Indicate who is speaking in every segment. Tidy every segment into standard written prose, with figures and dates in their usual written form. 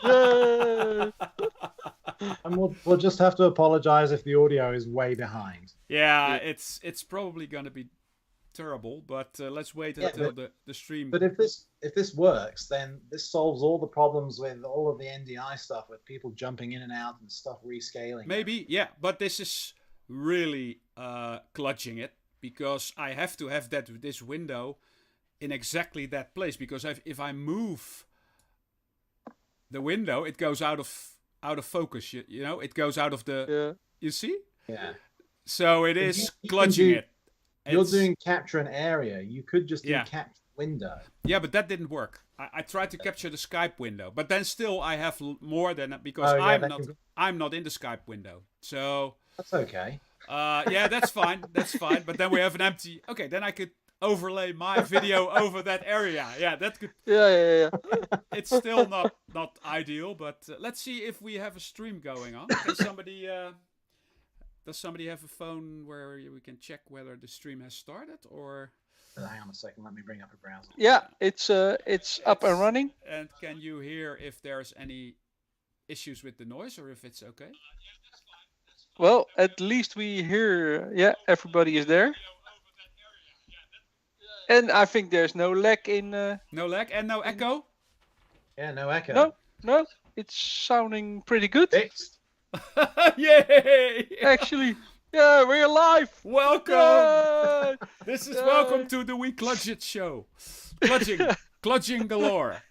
Speaker 1: Yay!
Speaker 2: And we'll just have to apologize if the audio is way behind.
Speaker 3: Yeah,
Speaker 1: Yeah.
Speaker 3: it's probably gonna be terrible, but let's wait
Speaker 2: Yeah,
Speaker 3: until the stream.
Speaker 2: but if this works, then this solves all the problems with all of the NDI stuff, with people jumping in and out and stuff rescaling.
Speaker 3: Maybe, yeah, but this is really clutching it because I have to have this window in exactly that place because if I move the window, it goes out of focus. You know, it goes out of the.
Speaker 1: Yeah.
Speaker 3: You see?
Speaker 2: Yeah.
Speaker 3: So it
Speaker 2: But
Speaker 3: is
Speaker 2: you can
Speaker 3: clutching
Speaker 2: do.
Speaker 3: it.
Speaker 2: You're
Speaker 3: It's
Speaker 2: doing capture an area. You could just do
Speaker 3: yeah,
Speaker 2: capture window.
Speaker 3: yeah, but that didn't work. I tried to capture the Skype window, but then still I have more than because
Speaker 2: Oh yeah,
Speaker 3: I'm not in the Skype window. So
Speaker 2: that's okay.
Speaker 3: yeah, that's fine. That's fine. But then we have an empty. Okay, then I could overlay my video over that area. Yeah, that could.
Speaker 1: Yeah.
Speaker 3: It's still not ideal, but let's see if we have a stream going on. Does somebody have a phone where we can check whether the stream has started or?
Speaker 2: Hang on a second. Let me bring up a browser.
Speaker 1: Yeah, it's up and running.
Speaker 3: And can you hear if there's any issues with the noise or if it's okay?
Speaker 1: Well, at least we hear. Yeah, everybody is there. And I think there's no lag in.
Speaker 3: No lag and no echo?
Speaker 2: Yeah, no echo.
Speaker 1: No, it's sounding pretty good.
Speaker 2: Fixed.
Speaker 3: Yay!
Speaker 1: Actually, yeah, we're live.
Speaker 3: Welcome!
Speaker 1: Yay!
Speaker 3: This is
Speaker 1: Yay!
Speaker 3: welcome to the We Clutch It show. Clutching galore.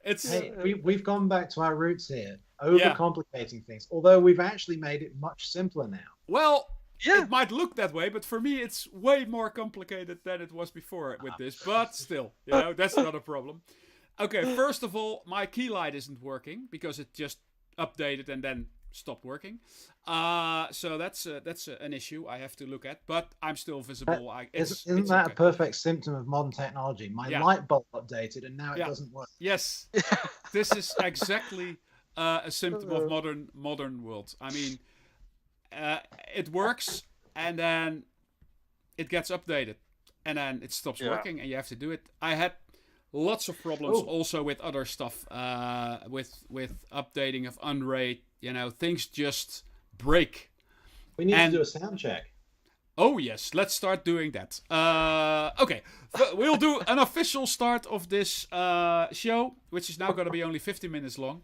Speaker 3: It's
Speaker 2: Hey, we've gone back to our roots here, overcomplicating things. Although we've actually made it much simpler now.
Speaker 3: well,
Speaker 1: Yeah.
Speaker 3: it might look that way, but for me it's way more complicated than it was before with this. But still, that's not a problem. Okay, first of all, my key light isn't working because it just updated and then stopped working. So that's an issue I have to look at. But I'm still visible.
Speaker 2: Isn't that a perfect symptom of modern technology? My light bulb updated and now it doesn't work.
Speaker 3: Yes, this is exactly a symptom of modern world. I mean, it works and then it gets updated and then it stops working and you have to do it. I had lots of problems also with other stuff, with updating of Unraid. Things just break.
Speaker 2: We need to do a sound check.
Speaker 3: Oh yes, let's start doing that. Okay, we'll do an official start of this show, which is now going to be only 50 minutes long.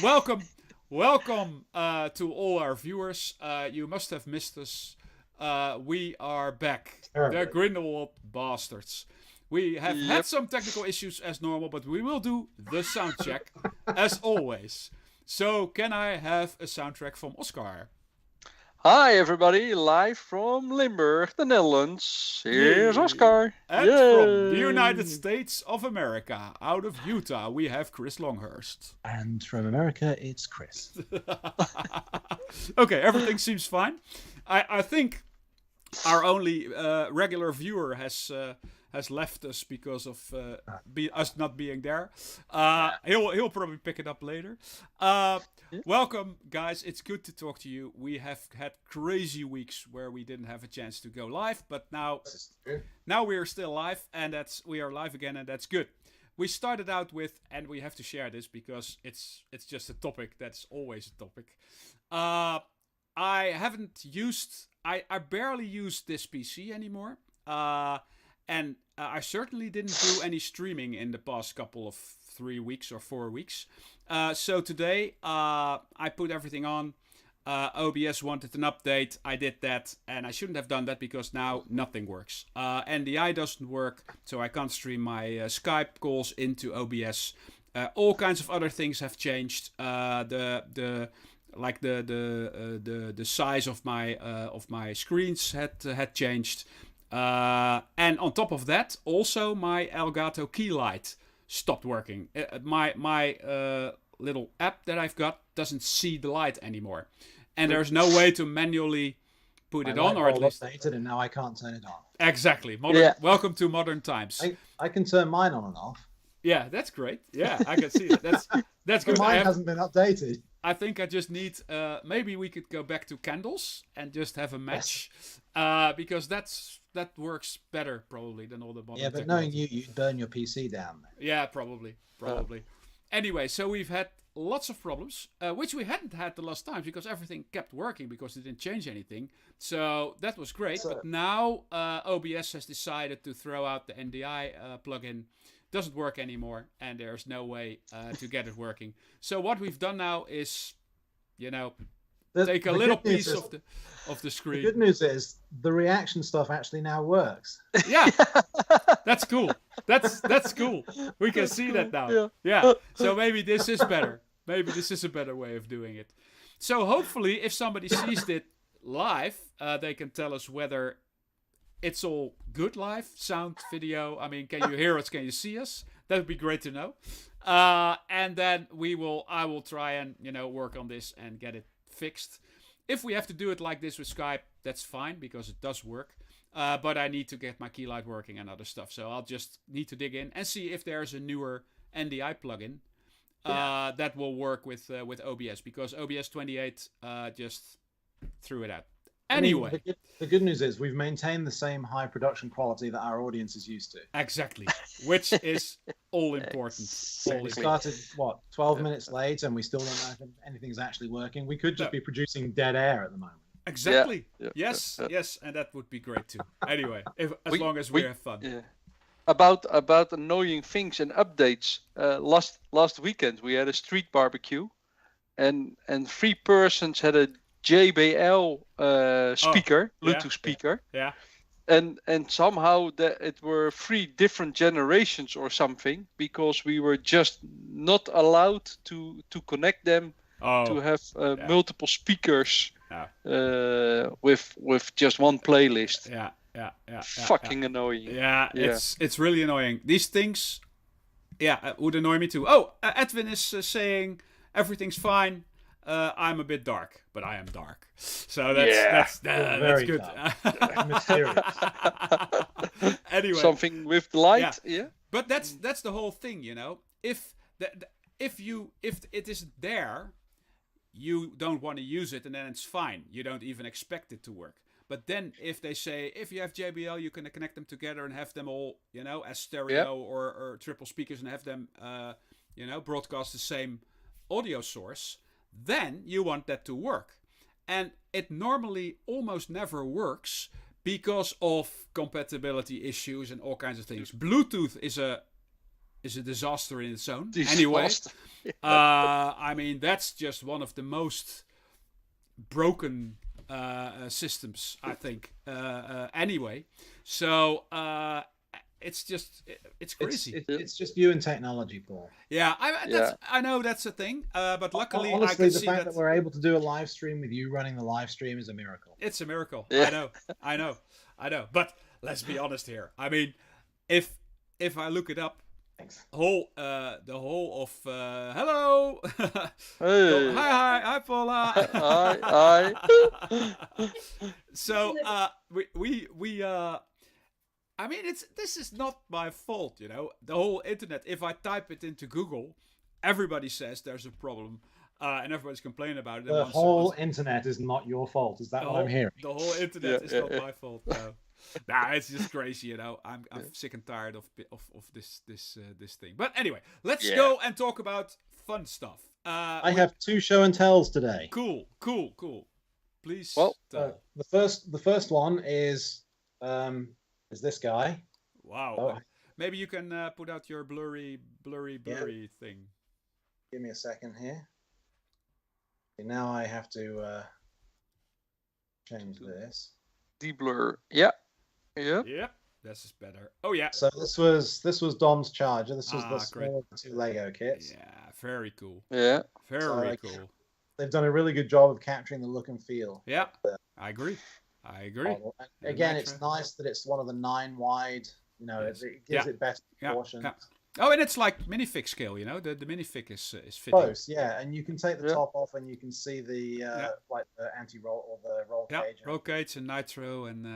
Speaker 3: Welcome to all our viewers. You must have missed us. We are back. The Grindelwald bastards. We have had some technical issues as normal, but we will do the sound check as always. So, can I have a soundtrack from Oscar?
Speaker 1: Hi everybody, live from Limburg, the Netherlands. Here's Oscar.
Speaker 3: And from the United States of America, out of Utah, we have Chris Longhurst.
Speaker 2: And from America, it's Chris.
Speaker 3: Okay, everything seems fine. I think our only regular viewer has left us because of us not being there. He'll probably pick it up later. Welcome, guys. It's good to talk to you. We have had crazy weeks where we didn't have a chance to go live, but now we are still live, and we are live again, and that's good. We started out with, and we have to share this because it's just a topic that's always a topic. I barely use this PC anymore. And I certainly didn't do any streaming in the past couple of 3 weeks or 4 weeks. So today, I put everything on. OBS wanted an update. I did that. And I shouldn't have done that because now nothing works. NDI doesn't work. So I can't stream my Skype calls into OBS. All kinds of other things have changed. The size of my screens had changed. And on top of that, also my Elgato key light stopped working. My little app that I've got doesn't see the light anymore, and there's no way to manually put it on, or at least
Speaker 2: updated, and now I can't turn it on.
Speaker 3: Exactly. Welcome to modern times.
Speaker 2: I can turn mine on and off.
Speaker 3: Yeah, that's great. Yeah, I can see it. That's good.
Speaker 2: Mine hasn't been updated.
Speaker 3: I think I just need. Maybe we could go back to candles and just have a match, because that works better probably than all the modern.
Speaker 2: Yeah, but knowing you'd burn your PC down.
Speaker 3: Yeah, probably. Anyway, so we've had lots of problems, which we hadn't had the last time because everything kept working because it didn't change anything. So that was great. But now OBS has decided to throw out the NDI plugin. Doesn't work anymore, and there's no way to get it working. So what we've done now is, take a little piece of the screen.
Speaker 2: The good news is the reaction stuff actually now works.
Speaker 3: Yeah, that's cool. That's cool. We can see that now. Yeah. So maybe this is better. Maybe this is a better way of doing it. So hopefully, if somebody sees it live, they can tell us whether it's all good live, sound, video. I mean, can you hear us? Can you see us? That would be great to know. And then I will try and work on this and get it fixed. If we have to do it like this with Skype, that's fine because it does work. But I need to get my keylight working and other stuff. So I'll just need to dig in and see if there's a newer NDI plugin that will work with OBS, because OBS 28 just threw it out. Anyway,
Speaker 2: I mean, the good news is we've maintained the same high production quality that our audience is used to.
Speaker 3: Exactly, which is all important.
Speaker 2: So we started 12 minutes late, and we still don't know if anything's actually working. We could just be producing dead air at the moment.
Speaker 3: Exactly. Yes, and that would be great too. Anyway, as long as we have fun.
Speaker 1: Yeah. About annoying things and updates. Last weekend we had a street barbecue, and 3 persons had a JBL speaker, Bluetooth speaker.
Speaker 3: Yeah.
Speaker 1: And somehow it were 3 different generations or something, because we were just not allowed to connect them to have multiple speakers with just one playlist.
Speaker 3: Yeah.
Speaker 1: Fucking annoying.
Speaker 3: Yeah, it's really annoying. These things, would annoy me too. Oh, Edwin is saying everything's fine. I'm a bit dark, but I am dark. So that's good.
Speaker 2: Mysterious.
Speaker 3: Anyway,
Speaker 1: something with light. Yeah.
Speaker 3: But that's the whole thing, If it isn't there, you don't want to use it, and then it's fine. You don't even expect it to work. But then if they say, if you have JBL, you can connect them together and have them all, as stereo or triple speakers, and have them, broadcast the same audio source, then you want that to work. And it normally almost never works because of compatibility issues and all kinds of things. Bluetooth is a disaster in its own. Anyway, I mean, that's just one of the most broken systems, I think. Anyway, so it's crazy.
Speaker 2: It's just you and technology, Paul.
Speaker 3: Yeah, I know that's a thing. But luckily,
Speaker 2: honestly,
Speaker 3: I can
Speaker 2: the fact that we're able to do a live stream with you running the live stream is a miracle.
Speaker 3: It's a miracle. Yeah. I know. But let's be honest here. I mean, if I look it up,
Speaker 2: thanks.
Speaker 3: The whole of hello.
Speaker 1: Hey.
Speaker 3: Hi, Paula.
Speaker 1: Hi.
Speaker 3: So we I mean, this is not my fault, The whole internet. If I type it into Google, everybody says there's a problem, and everybody's complaining about it.
Speaker 2: The whole internet is not your fault. Is that what I'm hearing?
Speaker 3: The whole internet is not my fault. No. Nah, it's just crazy, I'm sick and tired of this thing. But anyway, let's go and talk about fun stuff.
Speaker 2: I have 2 show and tells today.
Speaker 3: Cool. Please.
Speaker 2: Well, the first one is this guy.
Speaker 3: Wow.
Speaker 2: Oh.
Speaker 3: Maybe you can put out your blurry thing.
Speaker 2: Give me a second here. Okay, now I have to change this.
Speaker 1: De-blur. Yeah.
Speaker 3: Yep. This is better. Oh yeah.
Speaker 2: So this was Dom's charger. This was the small 2 Lego kits.
Speaker 3: Yeah, very cool.
Speaker 1: Yeah.
Speaker 3: Very cool.
Speaker 2: They've done a really good job of capturing the look and feel.
Speaker 3: Yeah, I agree.
Speaker 2: Again, it's nice that it's one of the 9 wide. It gives it better proportions.
Speaker 3: Yeah. Oh, and it's like minifig scale. The minifig is fitting.
Speaker 2: Close, yeah. And you can take the top off, and you can see the like the anti-roll or the roll cage.
Speaker 3: Roll cage and nitro, and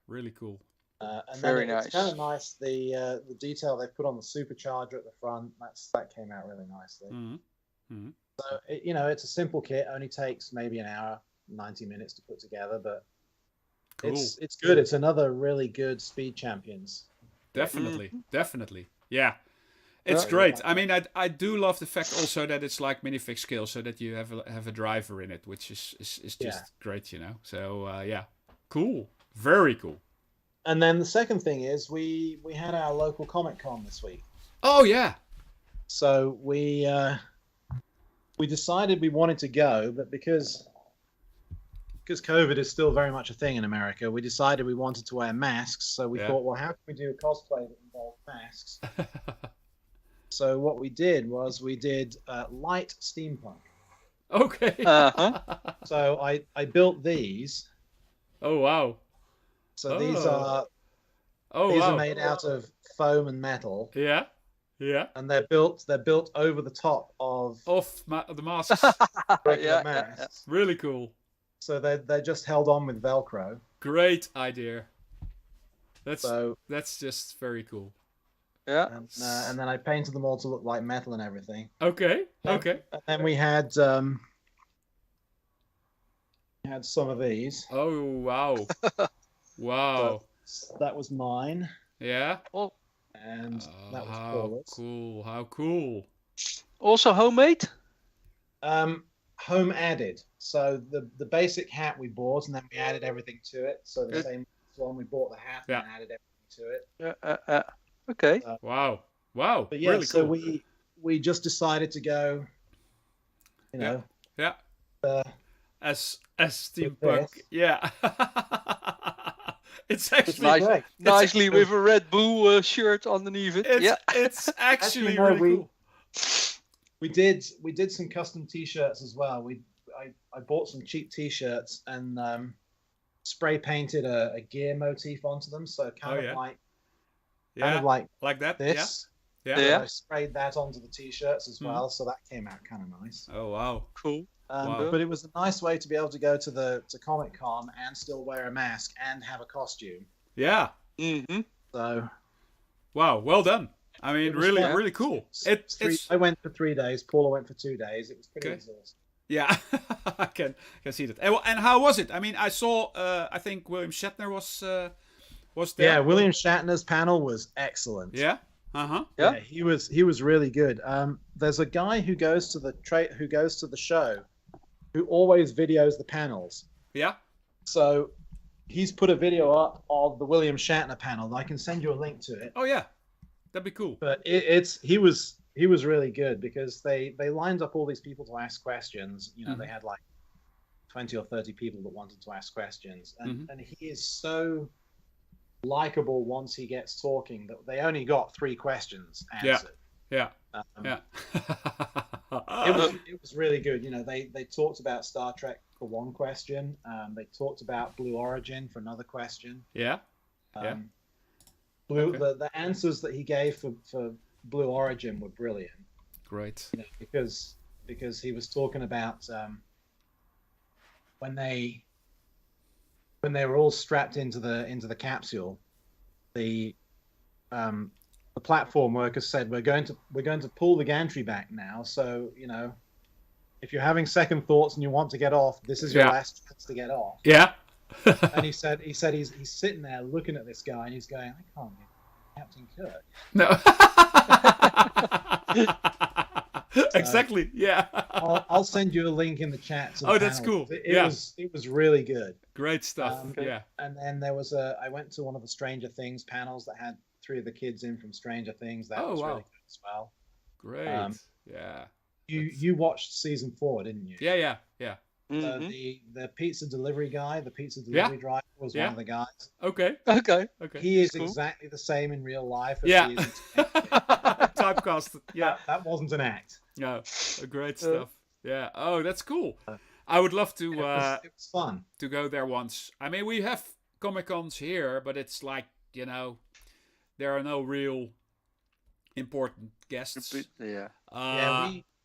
Speaker 3: really cool.
Speaker 2: And
Speaker 1: very
Speaker 2: then
Speaker 1: nice.
Speaker 2: It's kind of nice the detail they've put on the supercharger at the front. That came out really nicely.
Speaker 3: Mm-hmm.
Speaker 2: So it's a simple kit. Only takes maybe an hour, 90 minutes to put together, but
Speaker 3: cool.
Speaker 2: It's good. It's another really good Speed Champions.
Speaker 3: Definitely. Yeah. It's
Speaker 1: Yeah.
Speaker 3: great. I mean, I do love the fact also that it's like minifig scale, so that you have a driver in it, which is just
Speaker 2: Yeah.
Speaker 3: great, So yeah, cool, very cool.
Speaker 2: And then the second thing is we had our local Comic Con this week.
Speaker 3: Oh yeah,
Speaker 2: So we decided we wanted to go, but because COVID is still very much a thing in America, we decided we wanted to wear masks. So we thought, well, how can we do a cosplay that involves masks? So what we did was we did light steampunk.
Speaker 3: Okay.
Speaker 2: So I built these.
Speaker 3: Oh wow.
Speaker 2: So these are made out of foam and metal.
Speaker 3: Yeah. Yeah.
Speaker 2: And they're built over the top of
Speaker 3: the masks.
Speaker 2: regular masks.
Speaker 3: Really cool.
Speaker 2: So they're just held on with Velcro.
Speaker 3: Great idea. That's just very cool.
Speaker 1: Yeah.
Speaker 2: And then I painted them all to look like metal and everything.
Speaker 3: Okay. Okay.
Speaker 2: And then we had some of these.
Speaker 3: Oh wow. Wow.
Speaker 2: So that was mine.
Speaker 3: Yeah.
Speaker 1: Oh.
Speaker 2: And that was
Speaker 3: how
Speaker 2: Paula's.
Speaker 3: cool. How cool.
Speaker 1: Also homemade?
Speaker 2: Home added. So the basic hat we bought, and then we added everything to it. So the same one, we bought the hat and added everything to it.
Speaker 1: Okay.
Speaker 3: Wow.
Speaker 2: But yeah,
Speaker 3: really
Speaker 2: so
Speaker 3: cool.
Speaker 2: we just decided to go,
Speaker 3: Yeah. As steampunk.
Speaker 2: this.
Speaker 3: Yeah. It's actually
Speaker 1: Nice,
Speaker 2: great.
Speaker 1: nicely with a Red Bull shirt underneath it.
Speaker 3: It's actually
Speaker 2: no,
Speaker 3: really cool.
Speaker 2: We did some custom T-shirts as well. I bought some cheap T-shirts and spray painted a gear motif onto them, so kind of like
Speaker 3: that.
Speaker 2: this.
Speaker 3: Yeah.
Speaker 2: So
Speaker 1: Yeah.
Speaker 2: I sprayed that onto the T-shirts as well, so that came out kind of nice.
Speaker 3: Oh wow.
Speaker 1: Cool.
Speaker 3: Wow.
Speaker 2: But it was a nice way to be able to go to Comic Con and still wear a mask and have a costume.
Speaker 3: Yeah.
Speaker 1: Mm-hmm.
Speaker 2: So
Speaker 3: Wow. Well done. I mean,
Speaker 2: It was
Speaker 3: really,
Speaker 2: fun.
Speaker 3: really cool.
Speaker 2: I went for 3 days. Paula went for 2 days. It was pretty
Speaker 3: Okay.
Speaker 2: exhausting.
Speaker 3: Yeah, I can see that. And how was it? I mean, I saw. I think William Shatner was there.
Speaker 2: Yeah, William Shatner's panel was excellent.
Speaker 3: Yeah. Uh-huh.
Speaker 1: Yeah.
Speaker 2: He was really good. There's a guy who goes to the show, who always videos the panels.
Speaker 3: Yeah.
Speaker 2: So he's put a video up of the William Shatner panel. I can send you a link to it.
Speaker 3: Oh yeah, that'd be cool.
Speaker 2: But he was really good because they lined up all these people to ask questions. They had like 20 or 30 people that wanted to ask questions, and he is so likable once he gets talking that they only got 3 questions answered.
Speaker 3: Yeah.
Speaker 2: It was really good. They talked about Star Trek for one question. They talked about Blue Origin for another question.
Speaker 3: Yeah.
Speaker 2: The answers that he gave for Blue Origin were brilliant.
Speaker 3: Great.
Speaker 2: Because he was talking about when they were all strapped into the capsule, the platform workers said we're going to pull the gantry back now. So if you're having second thoughts and you want to get off, this is your last chance to get off.
Speaker 3: Yeah.
Speaker 2: And he said he's sitting there looking at this guy and he's going, I can't be Captain Kirk.
Speaker 3: No. Exactly. Yeah.
Speaker 2: I'll send you a link in the chat. To the
Speaker 3: that's
Speaker 2: panel.
Speaker 3: cool.
Speaker 2: It was really good.
Speaker 3: Great stuff. Yeah.
Speaker 2: And then I went to one of the Stranger Things panels that had 3 of the kids in from Stranger Things. That was really good as well.
Speaker 3: Great. Yeah.
Speaker 2: You watched season 4, didn't you?
Speaker 3: Yeah.
Speaker 1: Mm-hmm.
Speaker 2: The pizza delivery guy, the pizza delivery driver was one of the guys.
Speaker 3: Okay.
Speaker 2: He is
Speaker 1: Cool.
Speaker 2: exactly the same in real life as
Speaker 3: Yeah.
Speaker 2: he is in TV.
Speaker 3: Typecast. Yeah.
Speaker 2: That wasn't an act.
Speaker 3: No. Great stuff. Yeah. Oh, that's cool. I would love to
Speaker 2: It was fun.
Speaker 3: to go there once. I mean, we have Comic Cons here, but it's like, there are no real important guests.
Speaker 1: Yeah.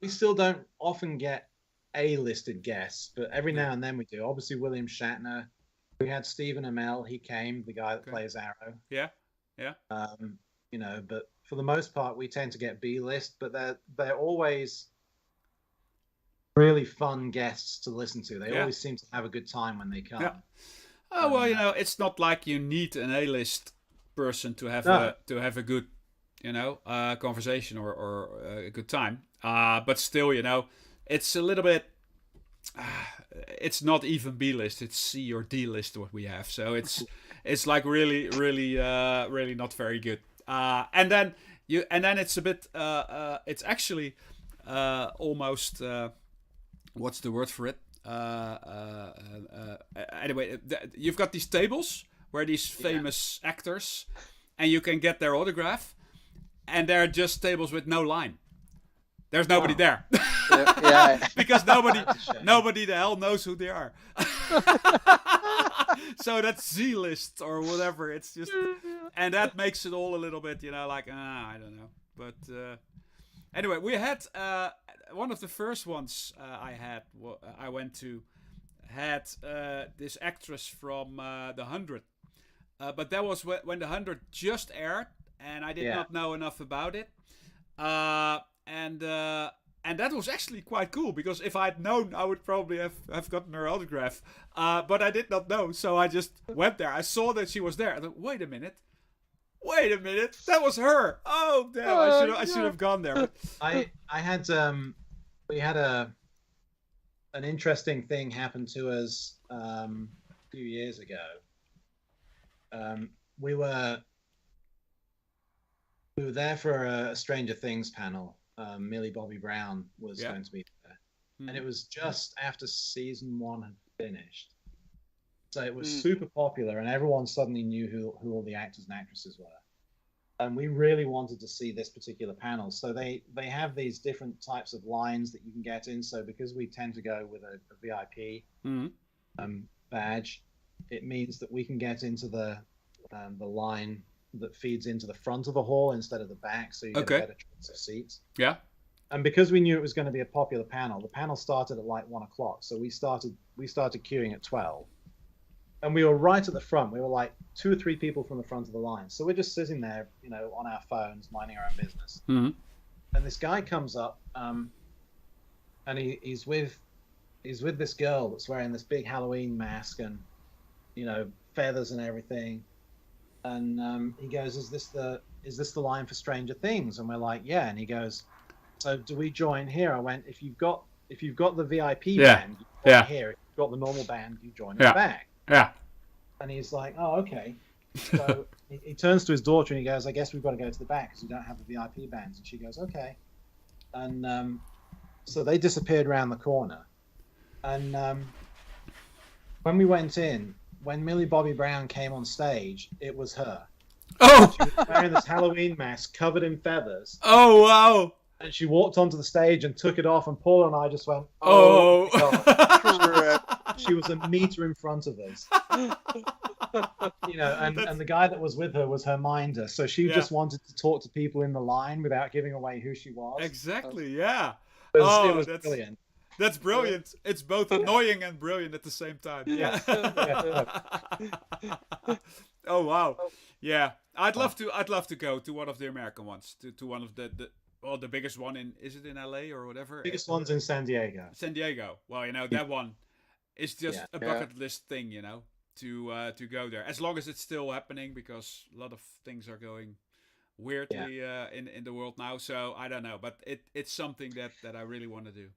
Speaker 2: We still don't often get A-listed guests, but every now and then we do. Obviously, William Shatner. We had Stephen Amell. He came, the guy that plays Arrow.
Speaker 3: Yeah.
Speaker 2: But for the most part, we tend to get B-list, but they're always really fun guests to listen to. They always seem to have a good time when they come.
Speaker 3: Yeah. Oh well, it's not like you need an A-list person to have a good, conversation or a good time. But still, it's a little bit. It's not even B list; it's C or D list what we have. So it's like really, really, really not very good. And then it's a bit. It's actually almost. What's the word for it? Anyway, you've got these tables where these famous actors, and you can get their autograph, and they're just tables with no line. There's nobody there. Because nobody the hell knows who they are. So that's Z list or whatever. It's just, and that makes it all a little bit, like, I don't know. But anyway, we had one of the first ones I went to had this actress from The 100. But that was when The 100 just aired, and I did not know enough about it. And that was actually quite cool, because if I'd known, I would probably have gotten her autograph. But I did not know, so I just went there. I saw that she was there. I thought, wait a minute, that was her. Oh damn! I should have gone there. But...
Speaker 2: we had an interesting thing happen to us a few years ago. We were there for a Stranger Things panel. Millie Bobby Brown was going to be there, and it was just after season 1 had finished, so it was super popular, and everyone suddenly knew who all the actors and actresses were, and we really wanted to see this particular panel. So they have these different types of lines that you can get in. So because we tend to go with a VIP badge, it means that we can get into the line that feeds into the front of the hall instead of the back, so you get a better choice of seats.
Speaker 3: Yeah.
Speaker 2: And because we knew it was going to be a popular panel, the panel started at like 1 o'clock, so we started queuing at 12, and we were right at the front. We were like 2 or 3 people from the front of the line, so we're just sitting there, on our phones, minding our own business. And this guy comes up, and he's with this girl that's wearing this big Halloween mask and feathers and everything. And he goes, "Is this the line for Stranger Things?" And we're like, "Yeah." And he goes, "So do we join here?" I went, "If you've got the VIP band, you join here. If you've got the normal band, you join in the back."
Speaker 3: Yeah.
Speaker 2: And he's like, "Oh, okay." So he turns to his daughter and he goes, "I guess we've got to go to the back because we don't have the VIP bands." And she goes, "Okay." And so they disappeared around the corner. And when we went in, when Millie Bobby Brown came on stage, it was her.
Speaker 3: Oh!
Speaker 2: She was wearing this Halloween mask covered in feathers.
Speaker 3: Oh, wow!
Speaker 2: And she walked onto the stage and took it off, and Paula and I just went, "Oh, God." She was a meter in front of us. And the guy that was with her was her minder, so she just wanted to talk to people in the line without giving away who she was.
Speaker 3: Exactly, yeah.
Speaker 2: It was brilliant.
Speaker 3: That's brilliant. It's both annoying and brilliant at the same time. Yeah. Oh wow. Yeah. I'd love to go to one of the American ones. To one of the biggest one is it in LA or whatever?
Speaker 2: Biggest one's in San Diego.
Speaker 3: San Diego. Well, that one is just a bucket list thing, to go there. As long as it's still happening, because a lot of things are going weirdly in the world now. So I don't know, but it's something that I really want to do.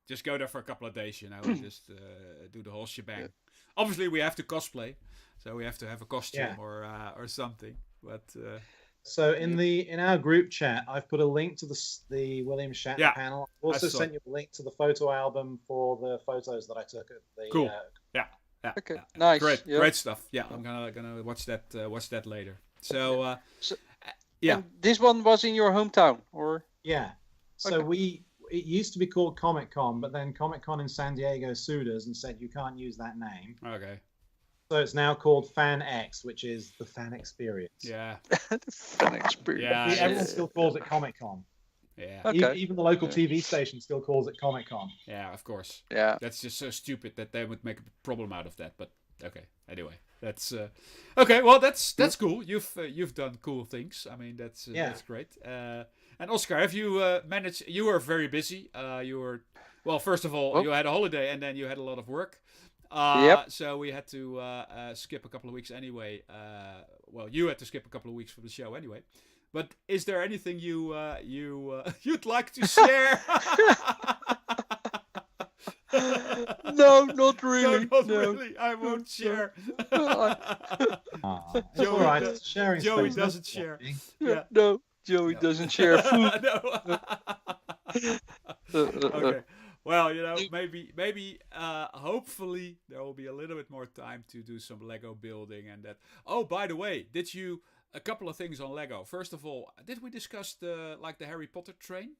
Speaker 3: Just go there for a couple of days, and just do the whole shebang. Yeah. Obviously, we have to cosplay, so we have to have a costume or something. But
Speaker 2: so in our group chat, I've put a link to the William Shatner panel. I've also sent you a link to the photo album for the photos that I took at the.
Speaker 3: Cool.
Speaker 1: Okay. Nice.
Speaker 3: Great stuff. Yeah, I'm gonna watch that later. So
Speaker 1: and this one was in your hometown, or?
Speaker 2: Yeah. So it used to be called Comic Con, but then Comic Con in San Diego sued us and said you can't use that name.
Speaker 3: Okay.
Speaker 2: So it's now called Fan X, which is the fan experience.
Speaker 3: Yeah.
Speaker 1: The fan experience.
Speaker 3: Yeah.
Speaker 2: Everyone still calls it Comic Con.
Speaker 3: Yeah.
Speaker 1: Okay.
Speaker 2: Even the local TV station still calls it Comic Con.
Speaker 3: Yeah, of course.
Speaker 1: Yeah.
Speaker 3: That's just so stupid that they would make a problem out of that. But okay. Anyway, that's okay. Well, that's cool. You've done cool things. I mean, that's great. And Oscar, have you managed? You were very busy. First of all, you had a holiday, and then you had a lot of work. So we had to skip a couple of weeks anyway. You had to skip a couple of weeks from the show anyway. But is there anything you'd like to share?
Speaker 1: No, not really.
Speaker 3: No, not really. I won't share.
Speaker 2: It's all right. Sharing
Speaker 3: Joey
Speaker 2: space.
Speaker 3: doesn't share. Yeah.
Speaker 1: No, Joey doesn't share food.
Speaker 3: No. Okay. Well, maybe, hopefully there will be a little bit more time to do some Lego building and that. Oh, by the way, a couple of things on Lego. First of all, did we discuss the Harry Potter train?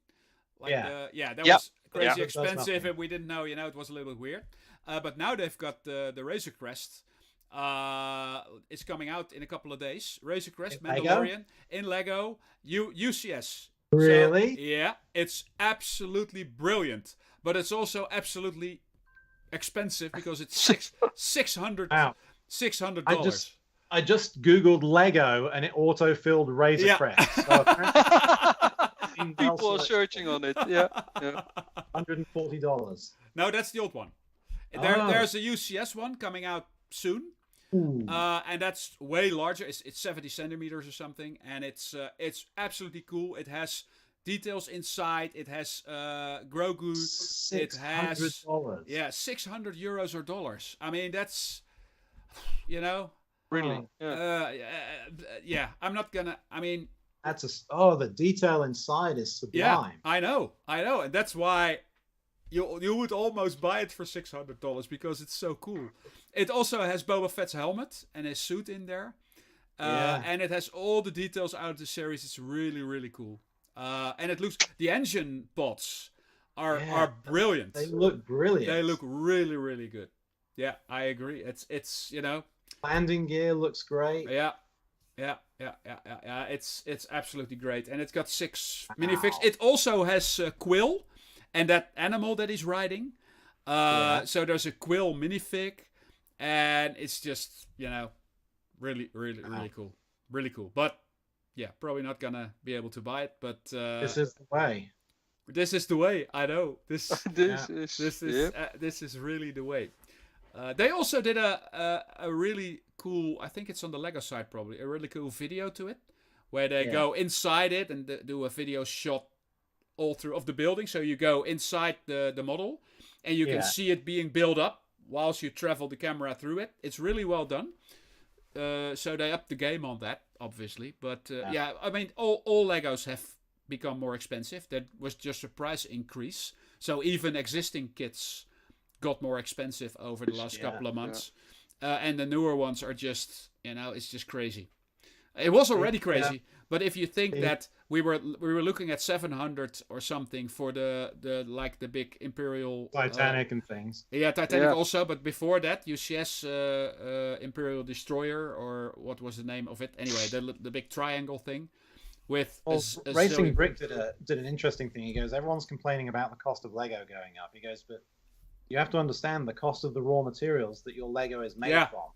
Speaker 3: That was crazy expensive, and we didn't know. It was a little bit weird. But now they've got the Razor Crest. It's coming out in a couple of days. Razor Crest, Mandalorian in Lego, UCS.
Speaker 2: Really?
Speaker 3: So, yeah, it's absolutely brilliant, but it's also absolutely expensive because it's $600.
Speaker 2: I just googled Lego and it auto-filled Razor Crest. So
Speaker 1: people are searching on it. Yeah.
Speaker 2: $140.
Speaker 3: No, that's the old one. There's a UCS one coming out soon. And that's way larger. It's 70 centimeters or something, and it's absolutely cool. It has details inside. It has Grogu.
Speaker 2: $600.
Speaker 3: Yeah, €600 or dollars. I mean, that's
Speaker 1: Really.
Speaker 3: Yeah. I'm not gonna. I mean,
Speaker 2: the detail inside is sublime.
Speaker 3: Yeah, I know, and that's why you would almost buy it for $600 because it's so cool. It also has Boba Fett's helmet and his suit in there, and it has all the details out of the series. It's really, really cool. And the engine pods are brilliant.
Speaker 2: They look brilliant.
Speaker 3: They look really, really good. Yeah, I agree. It's
Speaker 2: landing gear looks great.
Speaker 3: Yeah. It's absolutely great, and it's got 6 minifigs. It also has Quill and that animal that he's riding. So there's a Quill minifig, and it's just really, really, really cool, really cool. But yeah, probably not gonna be able to buy it. But
Speaker 2: this is the way.
Speaker 3: This is the way. I know this.
Speaker 1: This
Speaker 3: is really the way. They also did a really cool, I think it's on the Lego side probably, a really cool video to it, where they go inside it and do a video shot all through of the building. So you go inside the model, and you can see it being built up whilst you travel the camera through it. It's really well done. So they upped the game on that, obviously. But I mean, all Legos have become more expensive. That was just a price increase. So even existing kits got more expensive over the last couple of months. And the newer ones are just, it's just crazy. It was already crazy, but if you think that we were looking at 700 or something for the big Imperial
Speaker 2: Titanic and things.
Speaker 3: Yeah, Titanic also, but before that, UCS Imperial Destroyer, or what was the name of it? Anyway, the big triangle thing with
Speaker 2: Racing Brick did an interesting thing. He goes, everyone's complaining about the cost of Lego going up. He goes, but you have to understand the cost of the raw materials that your Lego is made from.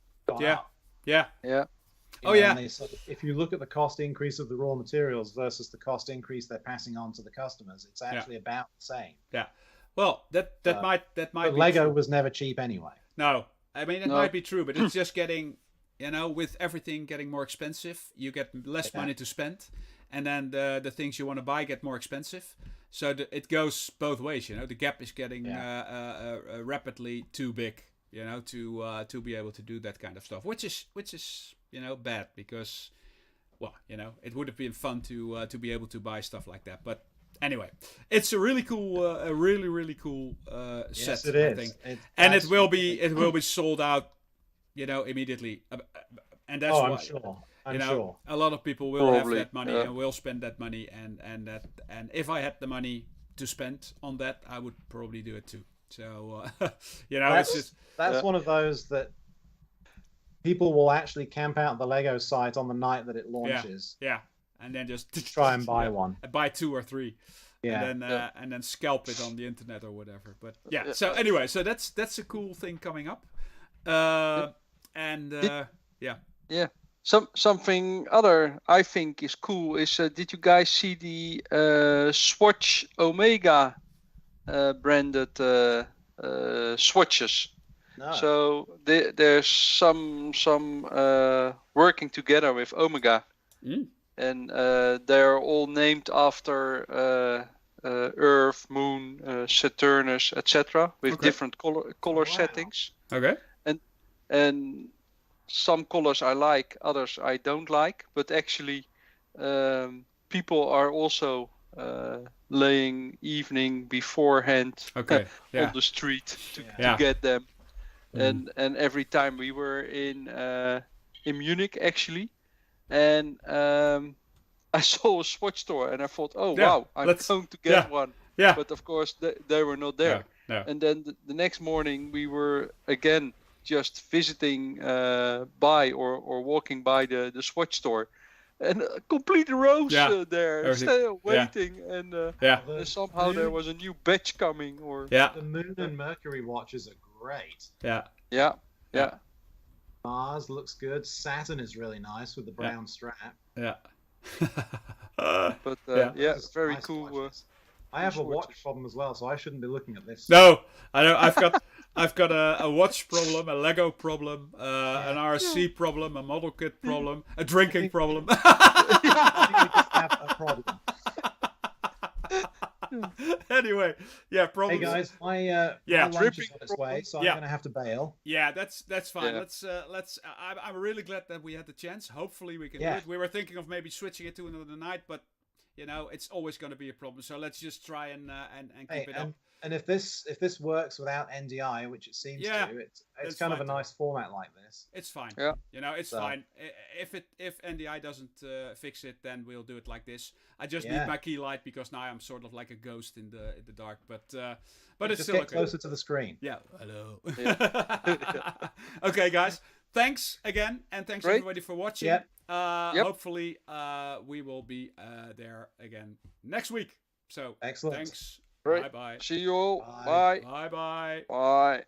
Speaker 2: If you look at the cost increase of the raw materials versus the cost increase they're passing on to the customers, it's actually about the same.
Speaker 3: Yeah. Well, that might
Speaker 2: but
Speaker 3: be
Speaker 2: Lego
Speaker 3: true.
Speaker 2: was never cheap anyway.
Speaker 3: No. I mean, it might be true, but it's just getting, with everything getting more expensive, you get less money to spend, and then the things you want to buy get more expensive. So it goes both ways, The gap is getting rapidly too big, to be able to do that kind of stuff, which is bad because, well, it would have been fun to be able to buy stuff like that. But anyway, it's a really cool, really cool set.
Speaker 2: Yes, it is.
Speaker 3: I think, and it will be sold out, immediately, and that's why.
Speaker 2: I'm sure.
Speaker 3: A lot of people will have that money and will spend that money, and if I had the money to spend on that, I would probably do it too. So
Speaker 2: that's one of those that people will actually camp out the Lego site on the night that it launches.
Speaker 3: Yeah, and then just
Speaker 2: try and buy one.
Speaker 3: Buy 2 or 3.
Speaker 2: Yeah.
Speaker 3: And then scalp it on the internet or whatever. But so anyway, so that's a cool thing coming up.
Speaker 1: Something other I think is cool is did you guys see the Swatch Omega branded swatches?
Speaker 2: No.
Speaker 1: So there's some working together with Omega, and they're all named after Earth, Moon, Saturnus, etc., with different color settings.
Speaker 3: Okay.
Speaker 1: And some colors I like, others I don't like. But actually, people are also laying evening beforehand
Speaker 3: Okay. Yeah.
Speaker 1: on the street to
Speaker 3: Yeah.
Speaker 1: get them. And every time we were in Munich actually, and I saw a Swatch store and I thought, oh wow, I'm going to get one.
Speaker 3: Yeah.
Speaker 1: But of course they were not there.
Speaker 3: No.
Speaker 1: And then the next morning we were again just visiting by or walking by the Swatch store, and a complete rows there, still waiting, and somehow there was a new batch coming. Or
Speaker 2: the Moon and Mercury watches are great.
Speaker 1: Yeah.
Speaker 2: Mars looks good. Saturn is really nice with the brown strap.
Speaker 3: Yeah.
Speaker 1: But very
Speaker 2: nice
Speaker 1: cool.
Speaker 2: watches. I have a watch problem as well, so I shouldn't be looking at this.
Speaker 3: No, I know. I've got a watch problem, a Lego problem, an RC problem, a model kit problem, a drinking problem.
Speaker 2: I think we just have a problem.
Speaker 3: Anyway, problems.
Speaker 2: Hey guys, my lunch is on its way, so I'm gonna have to bail.
Speaker 3: Yeah, that's fine. Let's. I'm really glad that we had the chance. Hopefully, we can do it. We were thinking of maybe switching it to another night, but it's always going to be a problem. So let's just try and keep it up.
Speaker 2: And if this works without NDI, which it seems to, it's kind of a nice format like this.
Speaker 3: It's fine.
Speaker 1: Yeah.
Speaker 3: It's fine. If NDI doesn't fix it, then we'll do it like this. I just need my key light because now I'm sort of like a ghost in the dark. But it's
Speaker 2: just
Speaker 3: still
Speaker 2: get
Speaker 3: okay.
Speaker 2: closer to the screen.
Speaker 3: Yeah. Hello. Okay, guys. Thanks again, and thanks everybody for watching.
Speaker 2: Yep.
Speaker 3: Hopefully, we will be there again next week. So
Speaker 2: excellent.
Speaker 3: Thanks.
Speaker 1: Great.
Speaker 3: Bye bye.
Speaker 1: See you all.
Speaker 2: Bye.
Speaker 1: Bye.
Speaker 3: Bye bye.
Speaker 1: Bye.